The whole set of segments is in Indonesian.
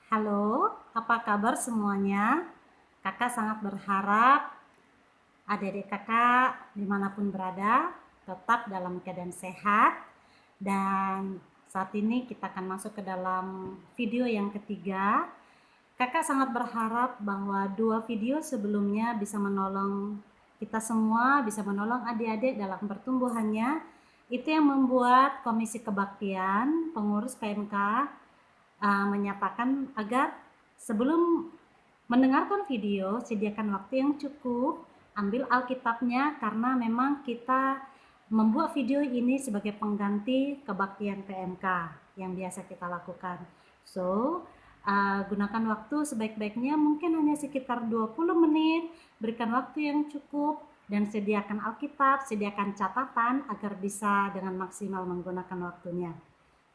Halo, apa kabar semuanya? Kakak sangat berharap adik-adik kakak dimanapun berada tetap dalam keadaan sehat. Dan saat ini kita akan masuk ke dalam video yang ketiga. Kakak sangat berharap bahwa dua video sebelumnya bisa menolong kita semua, bisa menolong adik-adik dalam pertumbuhannya. Itu yang membuat Komisi Kebaktian Pengurus PMK menyatakan agar sebelum mendengarkan video, sediakan waktu yang cukup, ambil Alkitabnya, karena memang kita membuat video ini sebagai pengganti kebaktian PMK yang biasa kita lakukan. So, gunakan waktu sebaik-baiknya, mungkin hanya sekitar 20 menit, berikan waktu yang cukup, dan sediakan Alkitab, sediakan catatan agar bisa dengan maksimal menggunakan waktunya.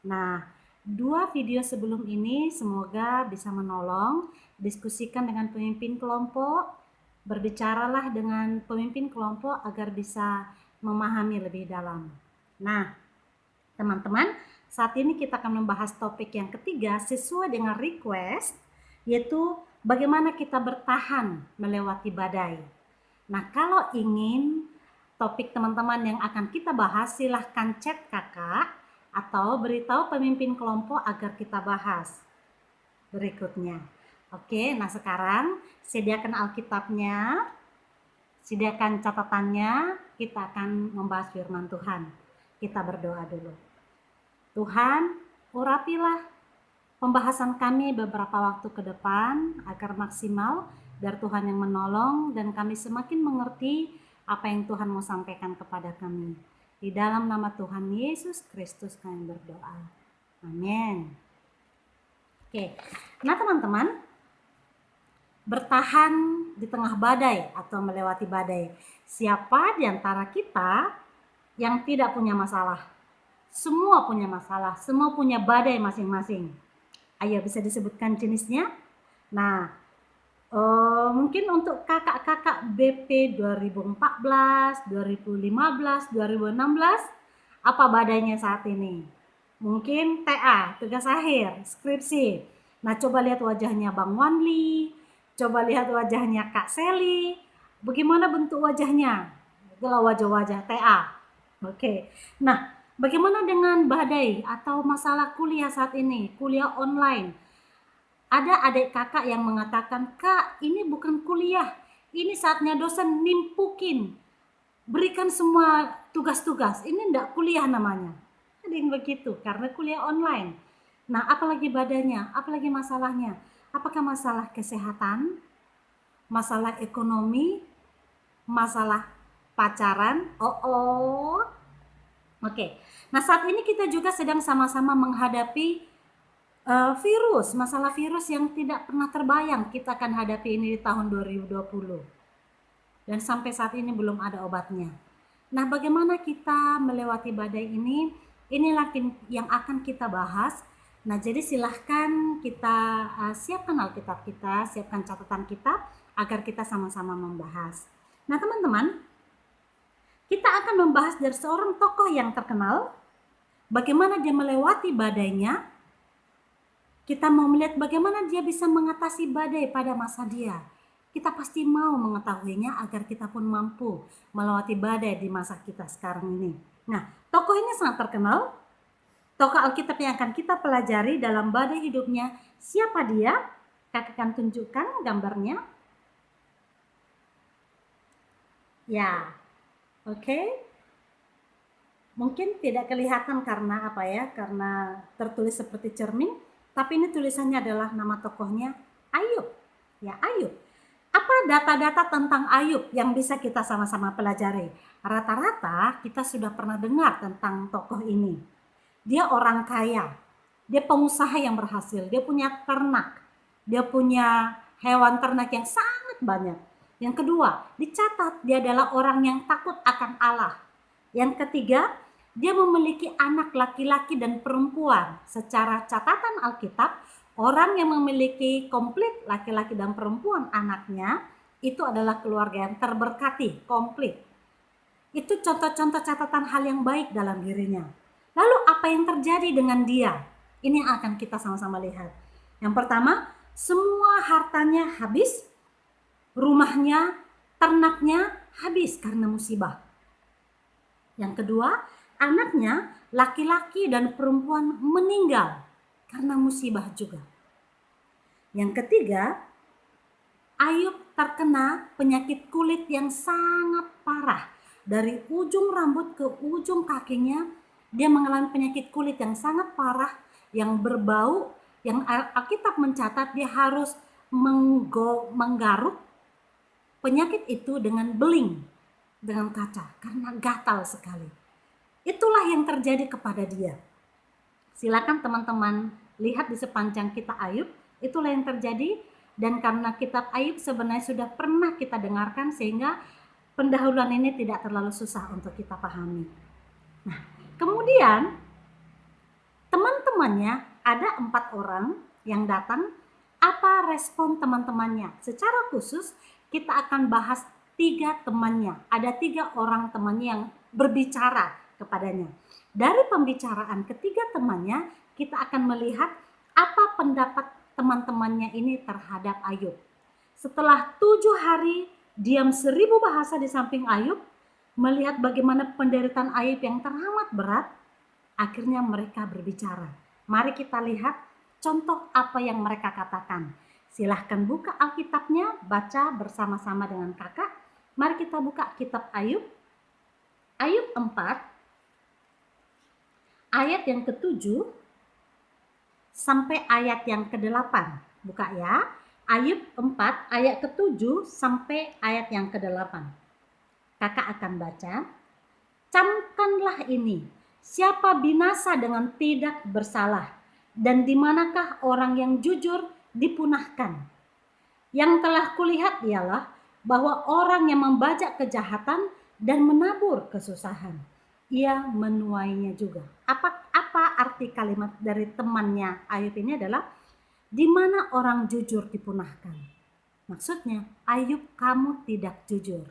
Nah, dua video sebelum ini semoga bisa menolong. Diskusikan dengan pemimpin kelompok, berbicaralah dengan pemimpin kelompok agar bisa memahami lebih dalam. Nah, teman-teman, saat ini kita akan membahas topik yang ketiga sesuai dengan request, yaitu bagaimana kita bertahan melewati badai. Nah, kalau ingin topik teman-teman yang akan kita bahas, silahkan chat kakak atau beritahu pemimpin kelompok agar kita bahas berikutnya. Oke, nah sekarang sediakan Alkitabnya, sediakan catatannya, kita akan membahas firman Tuhan. Kita berdoa dulu. Tuhan, urapilah pembahasan kami beberapa waktu ke depan agar maksimal, biar Tuhan yang menolong dan kami semakin mengerti apa yang Tuhan mau sampaikan kepada kami. Di dalam nama Tuhan Yesus Kristus kami berdoa. Amin. Oke, nah teman-teman, bertahan di tengah badai atau melewati badai. Siapa di antara kita yang tidak punya masalah? Semua punya masalah, semua punya badai masing-masing. Ayo, bisa disebutkan jenisnya? Nah, mungkin untuk kakak-kakak BP 2014, 2015, 2016, apa badainya saat ini? Mungkin TA, tugas akhir, skripsi. Nah, coba lihat wajahnya Bang Wanli, coba lihat wajahnya Kak Seli. Bagaimana bentuk wajahnya? Itulah wajah-wajah TA. Oke. Nah, bagaimana dengan badai atau masalah kuliah saat ini? Kuliah online. Ada adik kakak yang mengatakan, "Kak, ini bukan kuliah. Ini saatnya dosen nimpukin. Berikan semua tugas-tugas. Ini enggak kuliah namanya." Ada yang begitu, karena kuliah online. Nah, apalagi badannya, apalagi masalahnya. Apakah masalah kesehatan, masalah ekonomi, masalah pacaran? Oke. Nah, saat ini kita juga sedang sama-sama menghadapi virus, masalah virus yang tidak pernah terbayang kita akan hadapi ini di tahun 2020. Dan sampai saat ini belum ada obatnya. Nah, bagaimana kita melewati badai ini? Inilah yang akan kita bahas. Nah, jadi silahkan kita siapkan Alkitab kita, siapkan catatan kita, agar kita sama-sama membahas. Nah, teman-teman, kita akan membahas dari seorang tokoh yang terkenal, bagaimana dia melewati badainya. Kita mau melihat bagaimana dia bisa mengatasi badai pada masa dia. Kita pasti mau mengetahuinya agar kita pun mampu melewati badai di masa kita sekarang ini. Nah, tokoh ini sangat terkenal. Tokoh Alkitab yang akan kita pelajari dalam badai hidupnya. Siapa dia? Kakak akan tunjukkan gambarnya. Ya, oke. Mungkin tidak kelihatan karena apa ya? Karena tertulis seperti cermin. Tapi ini tulisannya adalah nama tokohnya Ayub. Ya, Ayub. Apa data-data tentang Ayub yang bisa kita sama-sama pelajari? Rata-rata kita sudah pernah dengar tentang tokoh ini. Dia orang kaya, dia pengusaha yang berhasil, dia punya ternak, dia punya hewan ternak yang sangat banyak. Yang kedua, dicatat dia adalah orang yang takut akan Allah. Yang ketiga, dia memiliki anak laki-laki dan perempuan. Secara catatan Alkitab, orang yang memiliki komplit laki-laki dan perempuan anaknya, itu adalah keluarga yang terberkati, komplit. Itu contoh-contoh catatan hal yang baik dalam dirinya. Lalu apa yang terjadi dengan dia? Ini yang akan kita sama-sama lihat. Yang pertama, semua hartanya habis, rumahnya, ternaknya habis karena musibah. Yang kedua, anaknya laki-laki dan perempuan meninggal karena musibah juga. Yang ketiga, Ayub terkena penyakit kulit yang sangat parah. Dari ujung rambut ke ujung kakinya, dia mengalami penyakit kulit yang sangat parah, yang berbau, yang Alkitab mencatat dia harus menggaruk penyakit itu dengan beling, dengan kaca, karena gatal sekali. Itulah yang terjadi kepada dia. Silakan teman-teman lihat di sepanjang kitab Ayub, itulah yang terjadi. Dan karena kitab Ayub sebenarnya sudah pernah kita dengarkan, sehingga pendahuluan ini tidak terlalu susah untuk kita pahami. Nah, kemudian teman-temannya ada 4 orang yang datang. Apa respon teman-temannya? Secara khusus kita akan bahas 3 temannya. Ada 3 orang temannya yang berbicara kepadanya. Dari pembicaraan ketiga temannya, kita akan melihat apa pendapat teman-temannya ini terhadap Ayub. Setelah 7 hari diam 1000 bahasa di samping Ayub, melihat bagaimana penderitaan Ayub yang teramat berat, akhirnya mereka berbicara. Mari kita lihat contoh apa yang mereka katakan. Silahkan buka Alkitabnya, baca bersama-sama dengan kakak. Mari kita buka kitab Ayub. Ayub 4, ayat yang ke-7 sampai ayat yang ke-8. Buka ya. Ayub 4 ayat ke-7 sampai ayat yang ke-8. Kakak akan baca. Camkanlah ini, siapa binasa dengan tidak bersalah, dan di manakah orang yang jujur dipunahkan. Yang telah kulihat ialah bahwa orang yang membajak kejahatan dan menabur kesusahan, ia menuainya juga. Apa arti kalimat dari temannya Ayub ini adalah di mana orang jujur dipunahkan. Maksudnya Ayub, kamu tidak jujur.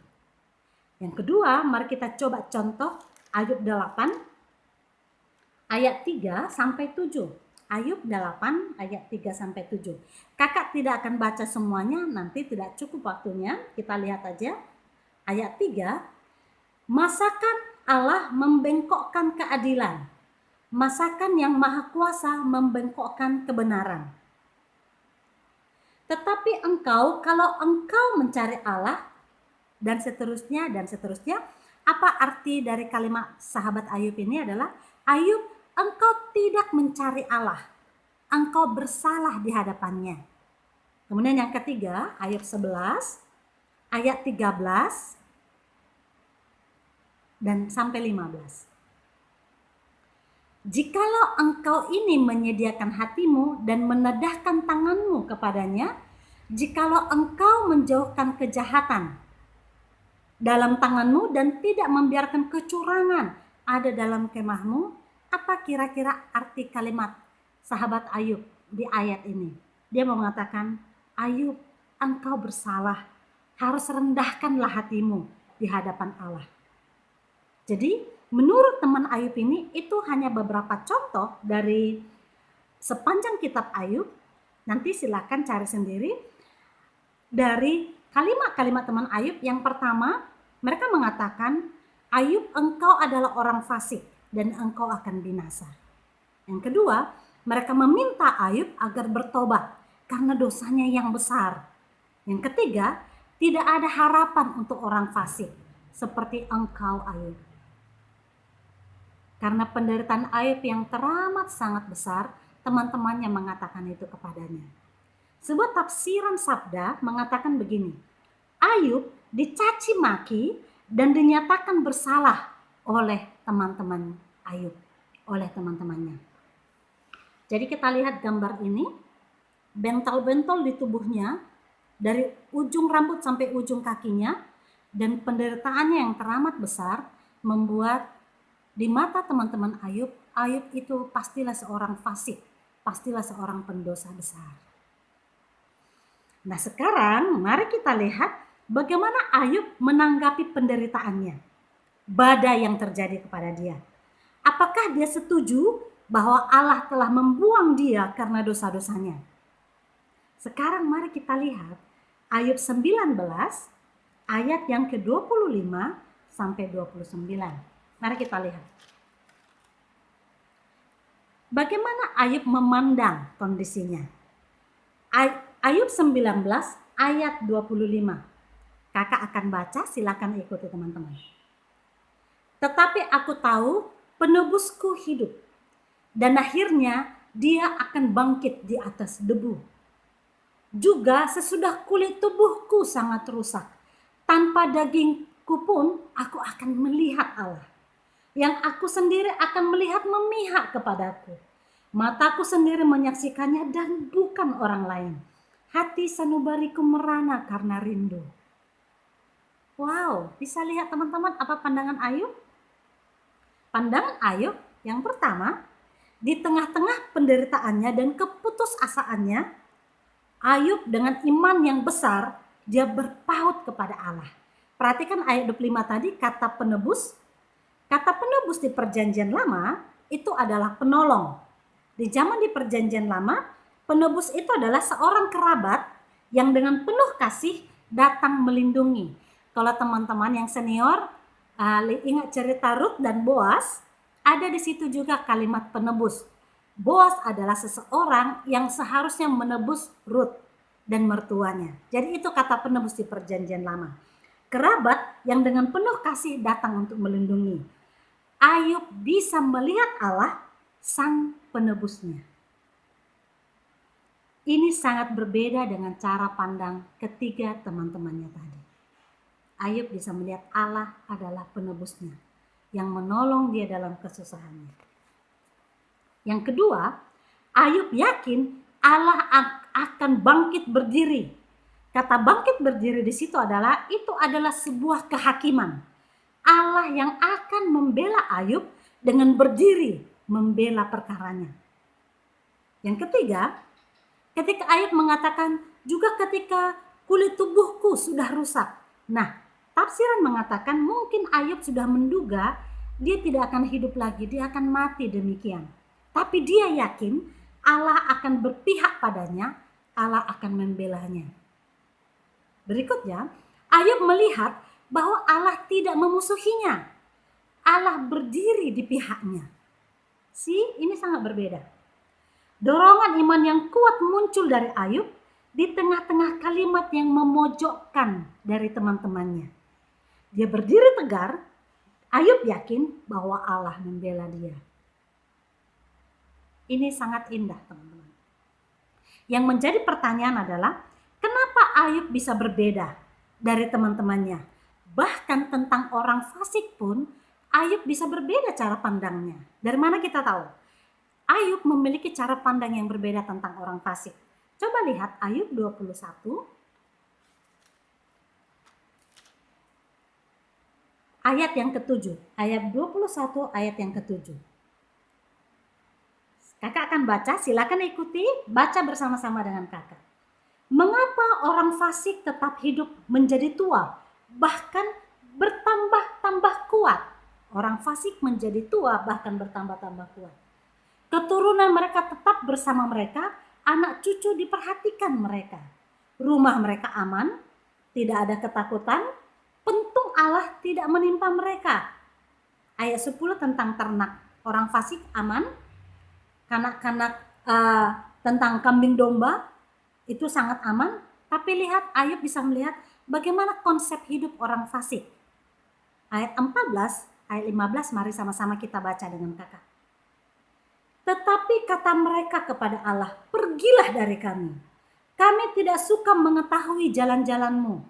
Yang kedua, mari kita coba contoh Ayub 8 ayat 3 sampai 7. Ayub 8 ayat 3 sampai 7. Kakak tidak akan baca semuanya, nanti tidak cukup waktunya. Kita lihat aja. Ayat 3. Masakan Allah membengkokkan keadilan? Masakan yang Maha Kuasa membengkokkan kebenaran? Tetapi engkau, kalau engkau mencari Allah, dan seterusnya, apa arti dari kalimat sahabat Ayub ini adalah, Ayub, engkau tidak mencari Allah, engkau bersalah di hadapannya. Kemudian yang ketiga, Ayub 11 ayat 13 dan sampai 15. Jikalau engkau ini menyediakan hatimu dan menedahkan tanganmu kepadanya, jikalau engkau menjauhkan kejahatan dalam tanganmu dan tidak membiarkan kecurangan ada dalam kemahmu, apa kira-kira arti kalimat sahabat Ayub di ayat ini? Dia mau mengatakan, Ayub, engkau bersalah, harus rendahkanlah hatimu di hadapan Allah. Jadi menurut teman Ayub ini, itu hanya beberapa contoh dari sepanjang kitab Ayub. Nanti silakan cari sendiri dari kalimat-kalimat teman Ayub. Yang pertama, mereka mengatakan, Ayub, engkau adalah orang fasik dan engkau akan binasa. Yang kedua, mereka meminta Ayub agar bertobat karena dosanya yang besar. Yang ketiga, tidak ada harapan untuk orang fasik seperti engkau, Ayub. Karena penderitaan Ayub yang teramat sangat besar, teman-temannya mengatakan itu kepadanya. Sebuah tafsiran sabda mengatakan begini, Ayub dicaci maki dan dinyatakan bersalah oleh teman-teman Ayub, oleh teman-temannya. Jadi kita lihat gambar ini, bentol-bentol di tubuhnya, dari ujung rambut sampai ujung kakinya, dan penderitaannya yang teramat besar membuat di mata teman-teman Ayub, Ayub itu pastilah seorang fasik, pastilah seorang pendosa besar. Nah sekarang mari kita lihat bagaimana Ayub menanggapi penderitaannya, badai yang terjadi kepada dia. Apakah dia setuju bahwa Allah telah membuang dia karena dosa-dosanya? Sekarang mari kita lihat Ayub 19 ayat yang ke-25 sampai 29. Mari kita lihat. Bagaimana Ayub memandang kondisinya? Ayub 19 ayat 25. Kakak akan baca, silakan ikuti teman-teman. Tetapi aku tahu penebusku hidup, dan akhirnya dia akan bangkit di atas debu. Juga sesudah kulit tubuhku sangat rusak, tanpa dagingku pun aku akan melihat Allah. Yang aku sendiri akan melihat memihak kepadaku. Mataku sendiri menyaksikannya dan bukan orang lain. Hati sanubariku merana karena rindu. Wow, bisa lihat teman-teman apa pandangan Ayub? Pandangan Ayub yang pertama, di tengah-tengah penderitaannya dan keputusasaannya, Ayub dengan iman yang besar, dia berpaut kepada Allah. Perhatikan ayat 25 tadi, kata penebus. Kata penebus di perjanjian lama itu adalah penolong. Di zaman di perjanjian lama, penebus itu adalah seorang kerabat yang dengan penuh kasih datang melindungi. Kalau teman-teman yang senior ingat cerita Ruth dan Boas, ada di situ juga kalimat penebus. Boas adalah seseorang yang seharusnya menebus Ruth dan mertuanya. Jadi itu kata penebus di perjanjian lama. Kerabat yang dengan penuh kasih datang untuk melindungi. Ayub bisa melihat Allah, sang penebusnya. Ini sangat berbeda dengan cara pandang ketiga teman-temannya tadi. Ayub bisa melihat Allah adalah penebusnya yang menolong dia dalam kesusahannya. Yang kedua, Ayub yakin Allah akan bangkit berdiri. Kata bangkit berdiri di situ adalah sebuah kehakiman. Allah yang akan membela Ayub dengan berdiri membela perkaranya. Yang ketiga, ketika Ayub mengatakan juga ketika kulit tubuhku sudah rusak. Nah, tafsiran mengatakan mungkin Ayub sudah menduga dia tidak akan hidup lagi, dia akan mati demikian. Tapi dia yakin Allah akan berpihak padanya, Allah akan membelanya. Berikutnya, Ayub melihat bahwa Allah tidak memusuhinya. Allah berdiri di pihaknya. Ini sangat berbeda. Dorongan iman yang kuat muncul dari Ayub di tengah-tengah kalimat yang memojokkan dari teman-temannya. Dia berdiri tegar, Ayub yakin bahwa Allah membela dia. Ini sangat indah teman-teman. Yang menjadi pertanyaan adalah, kenapa Ayub bisa berbeda dari teman-temannya? Bahkan tentang orang fasik pun, Ayub bisa berbeda cara pandangnya. Dari mana kita tahu? Ayub memiliki cara pandang yang berbeda tentang orang fasik. Coba lihat Ayub 21. Ayat yang ke-7. Ayat 21 ayat yang ke-7. Kakak akan baca, silakan ikuti, baca bersama-sama dengan kakak. Mengapa orang fasik tetap hidup menjadi tua, bahkan bertambah-tambah kuat? Orang fasik menjadi tua bahkan bertambah-tambah kuat. Keturunan mereka tetap bersama mereka, anak cucu diperhatikan mereka. Rumah mereka aman, tidak ada ketakutan, pentung Allah tidak menimpa mereka. Ayat 10 tentang ternak, orang fasik aman, kanak-kanak tentang kambing domba itu sangat aman. Tapi lihat, Ayub bisa melihat bagaimana konsep hidup orang fasik. Ayat 14, ayat 15 mari sama-sama kita baca dengan kakak. Tetapi kata mereka kepada Allah, pergilah dari kami. Kami tidak suka mengetahui jalan-jalan-Mu.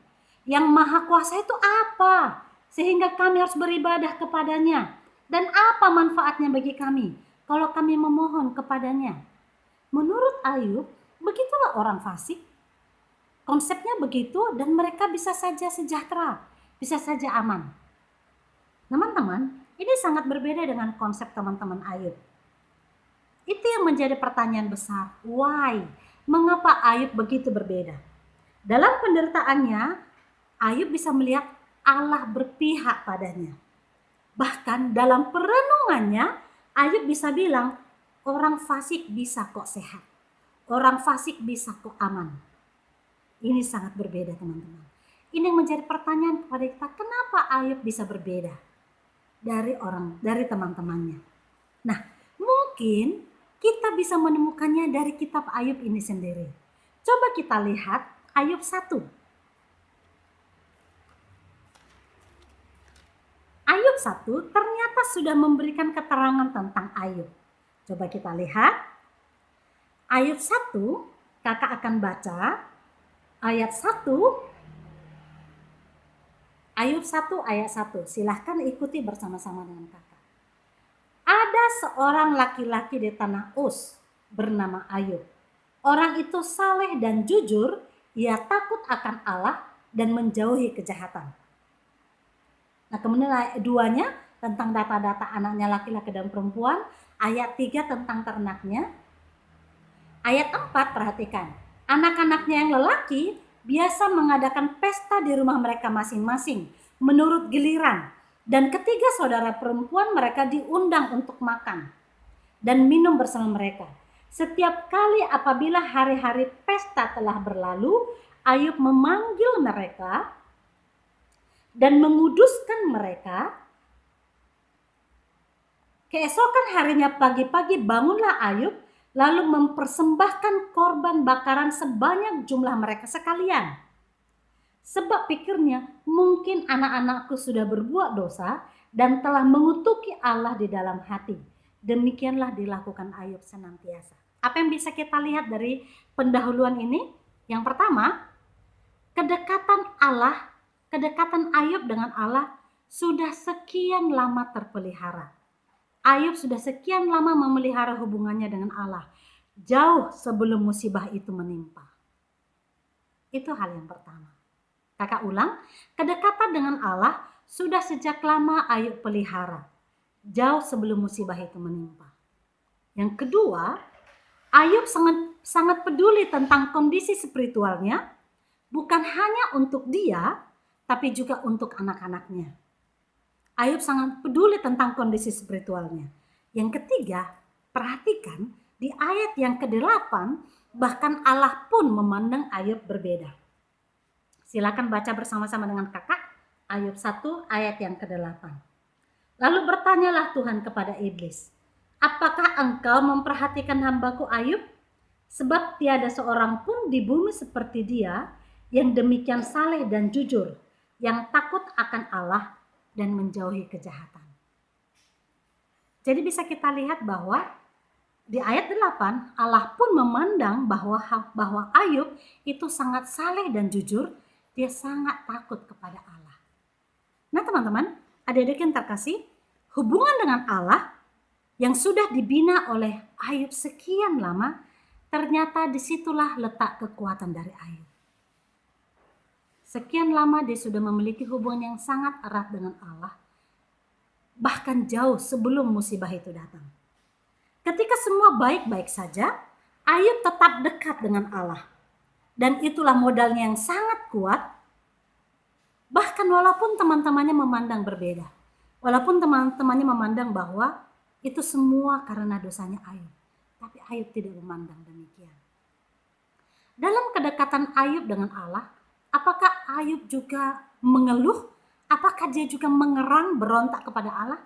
Yang Maha Kuasa itu apa? Sehingga kami harus beribadah kepadanya. Dan apa manfaatnya bagi kami kalau kami memohon kepadanya? Menurut Ayub, begitulah orang fasik. Konsepnya begitu dan mereka bisa saja sejahtera, bisa saja aman. Teman-teman, ini sangat berbeda dengan konsep teman-teman Ayub. Itu yang menjadi pertanyaan besar. Why? Mengapa Ayub begitu berbeda? Dalam penderitaannya, Ayub bisa melihat Allah berpihak padanya. Bahkan dalam perenungannya, Ayub bisa bilang, orang fasik bisa kok sehat. orang fasik bisa kok aman. Ini sangat berbeda teman-teman. Ini yang menjadi pertanyaan kepada kita, kenapa Ayub bisa berbeda dari teman-temannya. Nah, mungkin kita bisa menemukannya dari kitab Ayub ini sendiri. Coba kita lihat Ayub 1. Ayub 1 ternyata sudah memberikan keterangan tentang Ayub. Coba kita lihat. Ayub 1, kakak akan baca ayat 1. Ayub 1 ayat 1. Silahkan ikuti bersama-sama dengan kakak. Ada seorang laki-laki di tanah Uz bernama Ayub. Orang itu saleh dan jujur, ia takut akan Allah dan menjauhi kejahatan. Nah, kemudian ayat 2-nya tentang data-data anaknya laki-laki dan perempuan. Ayat 3 tentang ternaknya. Ayat 4 perhatikan. Anak-anaknya yang lelaki biasa mengadakan pesta di rumah mereka masing-masing menurut giliran. Dan ketiga saudara perempuan mereka diundang untuk makan dan minum bersama mereka. Setiap kali apabila hari-hari pesta telah berlalu, Ayub memanggil mereka dan menguduskan mereka. Keesokan harinya pagi-pagi bangunlah Ayub lalu mempersembahkan korban bakaran sebanyak jumlah mereka sekalian. Sebab pikirnya, mungkin anak-anakku sudah berbuat dosa dan telah mengutuki Allah di dalam hati. Demikianlah dilakukan Ayub senantiasa. Apa yang bisa kita lihat dari pendahuluan ini? Yang pertama, kedekatan Ayub dengan Allah sudah sekian lama terpelihara. Ayub sudah sekian lama memelihara hubungannya dengan Allah, jauh sebelum musibah itu menimpa. Itu hal yang pertama. Kakak ulang, kedekatan dengan Allah sudah sejak lama Ayub pelihara, jauh sebelum musibah itu menimpa. Yang kedua, Ayub sangat peduli tentang kondisi spiritualnya, bukan hanya untuk dia, tapi juga untuk anak-anaknya. Ayub sangat peduli tentang kondisi spiritualnya. Yang ketiga, perhatikan di ayat yang ke-8, bahkan Allah pun memandang Ayub berbeda. Silakan baca bersama-sama dengan kakak Ayub 1 ayat yang ke-8. Lalu bertanyalah Tuhan kepada iblis, apakah engkau memperhatikan hambaku Ayub? Sebab tiada seorang pun di bumi seperti dia yang demikian saleh dan jujur, yang takut akan Allah dan menjauhi kejahatan. Jadi bisa kita lihat bahwa di ayat 8 Allah pun memandang bahwa Ayub itu sangat saleh dan jujur, dia sangat takut kepada Allah. Nah teman-teman, adik-adik yang terkasih, hubungan dengan Allah yang sudah dibina oleh Ayub sekian lama, ternyata disitulah letak kekuatan dari Ayub. Sekian lama dia sudah memiliki hubungan yang sangat erat dengan Allah, bahkan jauh sebelum musibah itu datang. Ketika semua baik-baik saja, Ayub tetap dekat dengan Allah. Dan itulah modalnya yang sangat kuat, bahkan walaupun teman-temannya memandang berbeda. Walaupun teman-temannya memandang bahwa itu semua karena dosanya Ayub. Tapi Ayub tidak memandang demikian. Dalam kedekatan Ayub dengan Allah, apakah Ayub juga mengeluh? Apakah dia juga mengerang, berontak kepada Allah?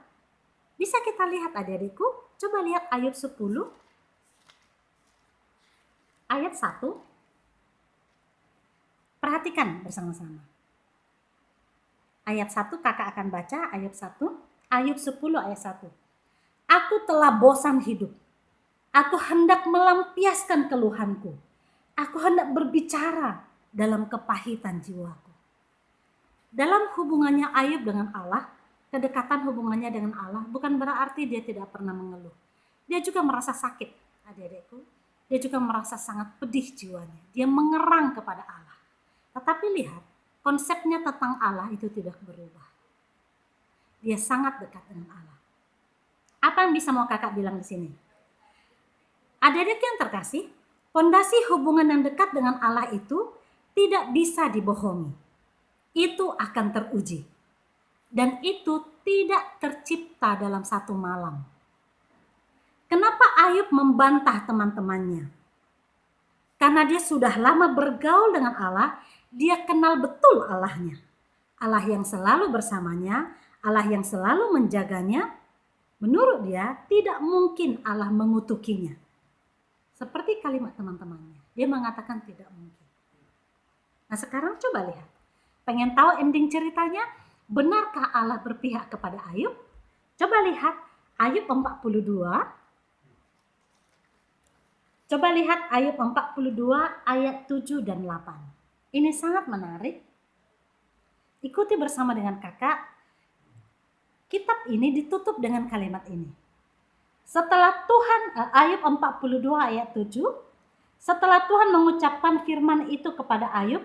Bisa kita lihat adik-adikku, coba lihat Ayub 10 ayat 1. Perhatikan bersama-sama. Ayat 1 kakak akan baca ayat 1. Ayub 10 ayat 1. Aku telah bosan hidup. Aku hendak melampiaskan keluhanku. Aku hendak berbicara dalam kepahitan jiwaku. Dalam hubungannya Ayub dengan Allah, kedekatan hubungannya dengan Allah bukan berarti dia tidak pernah mengeluh. Dia juga merasa sakit, adik-adikku. Dia juga merasa sangat pedih jiwanya. Dia mengerang kepada Allah. Tetapi lihat, konsepnya tentang Allah itu tidak berubah. Dia sangat dekat dengan Allah. Apa yang bisa mau kakak bilang di sini? Adik-adik yang terkasih, fondasi hubungan yang dekat dengan Allah itu tidak bisa dibohongi. Itu akan teruji. Dan itu tidak tercipta dalam satu malam. Kenapa Ayub membantah teman-temannya? Karena dia sudah lama bergaul dengan Allah, dia kenal betul Allahnya. Allah yang selalu bersamanya, Allah yang selalu menjaganya. Menurut dia, tidak mungkin Allah mengutukinya. Seperti kalimat teman-temannya, dia mengatakan tidak mungkin. Nah sekarang coba lihat. Pengen tahu ending ceritanya? Benarkah Allah berpihak kepada Ayub? Coba lihat Ayub 42. Coba lihat Ayub 42 ayat 7 dan 8. Ini sangat menarik. Ikuti bersama dengan kakak. Kitab ini ditutup dengan kalimat ini. Setelah Tuhan, Ayub 42 ayat 7. Setelah Tuhan mengucapkan firman itu kepada Ayub,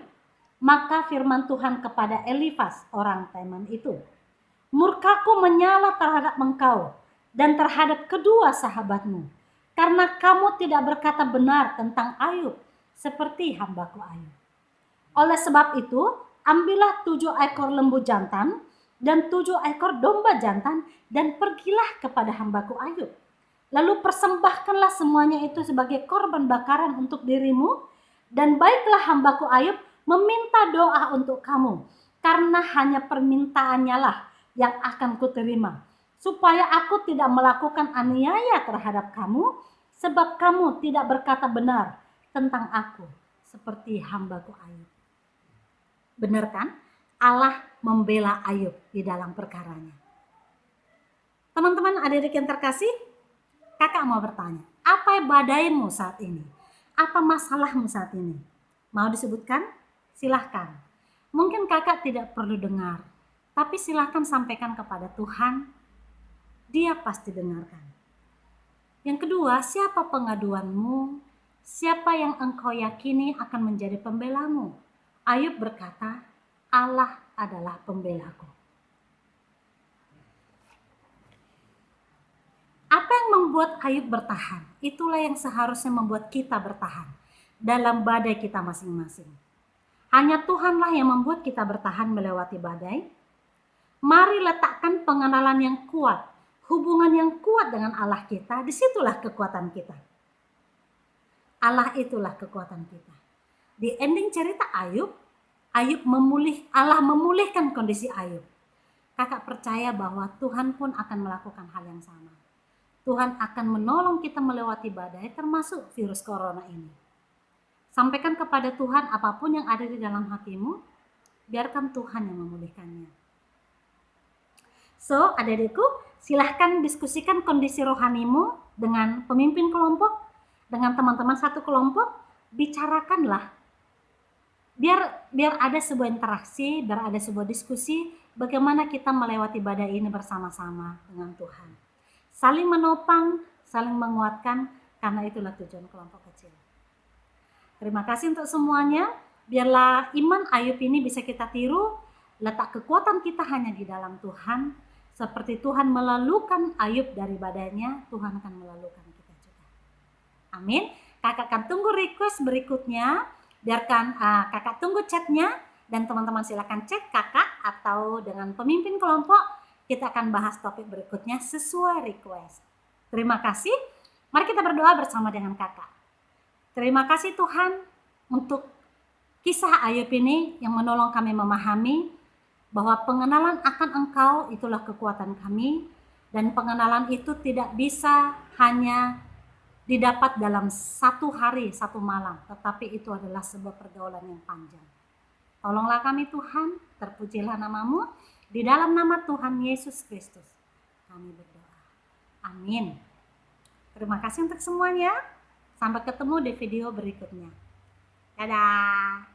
maka firman Tuhan kepada Elifas orang Teman itu. Murkaku menyala terhadap engkau dan terhadap kedua sahabatmu, karena kamu tidak berkata benar tentang Ayub seperti hambaku Ayub. Oleh sebab itu, ambillah 7 ekor lembu jantan dan 7 ekor domba jantan dan pergilah kepada hambaku Ayub. Lalu persembahkanlah semuanya itu sebagai korban bakaran untuk dirimu, dan baiklah hambaku Ayub meminta doa untuk kamu, karena hanya permintaannya lah yang akan kuterima, supaya aku tidak melakukan aniaya terhadap kamu, sebab kamu tidak berkata benar tentang aku seperti hambaku Ayub. Benar kan? Allah membela Ayub di dalam perkaranya. Teman-teman adik-adik yang terkasih, kakak mau bertanya, apa badaimu saat ini? Apa masalahmu saat ini? Mau disebutkan? Silahkan. Mungkin kakak tidak perlu dengar, tapi silahkan sampaikan kepada Tuhan, dia pasti dengarkan. Yang kedua, siapa pengaduanmu? Siapa yang engkau yakini akan menjadi pembelamu? Ayub berkata, Allah adalah pembelaku. Apa yang membuat Ayub bertahan? Itulah yang seharusnya membuat kita bertahan dalam badai kita masing-masing. Hanya Tuhanlah yang membuat kita bertahan melewati badai. Mari letakkan pengenalan yang kuat, hubungan yang kuat dengan Allah kita, disitulah kekuatan kita. Allah itulah kekuatan kita. Di ending cerita Ayub, Allah memulihkan kondisi Ayub. Kakak percaya bahwa Tuhan pun akan melakukan hal yang sama. Tuhan akan menolong kita melewati badai, termasuk virus corona ini. Sampaikan kepada Tuhan apapun yang ada di dalam hatimu, biarkan Tuhan yang memulihkannya. So, adik-adikku, silahkan diskusikan kondisi rohanimu dengan pemimpin kelompok, dengan teman-teman satu kelompok, bicarakanlah. Biar ada sebuah interaksi, biar ada sebuah diskusi, bagaimana kita melewati badai ini bersama-sama dengan Tuhan. Saling menopang, saling menguatkan, karena itulah tujuan kelompok kecil. Terima kasih untuk semuanya. Biarlah iman Ayub ini bisa kita tiru. Letak kekuatan kita hanya di dalam Tuhan. Seperti Tuhan melalukan Ayub dari badainya, Tuhan akan melalukan kita juga. Amin. Kakak akan tunggu request berikutnya. Biarkan kakak tunggu chatnya. Dan teman-teman silakan cek kakak atau dengan pemimpin kelompok. Kita akan bahas topik berikutnya sesuai request. Terima kasih. Mari kita berdoa bersama dengan kakak. Terima kasih Tuhan untuk kisah Ayub ini yang menolong kami memahami bahwa pengenalan akan Engkau itulah kekuatan kami, dan pengenalan itu tidak bisa hanya didapat dalam satu hari, satu malam, tetapi itu adalah sebuah pergaulan yang panjang. Tolonglah kami Tuhan, terpujilah namamu, di dalam nama Tuhan Yesus Kristus kami berdoa. Amin. Terima kasih untuk semuanya. Sampai ketemu di video berikutnya. Dadah.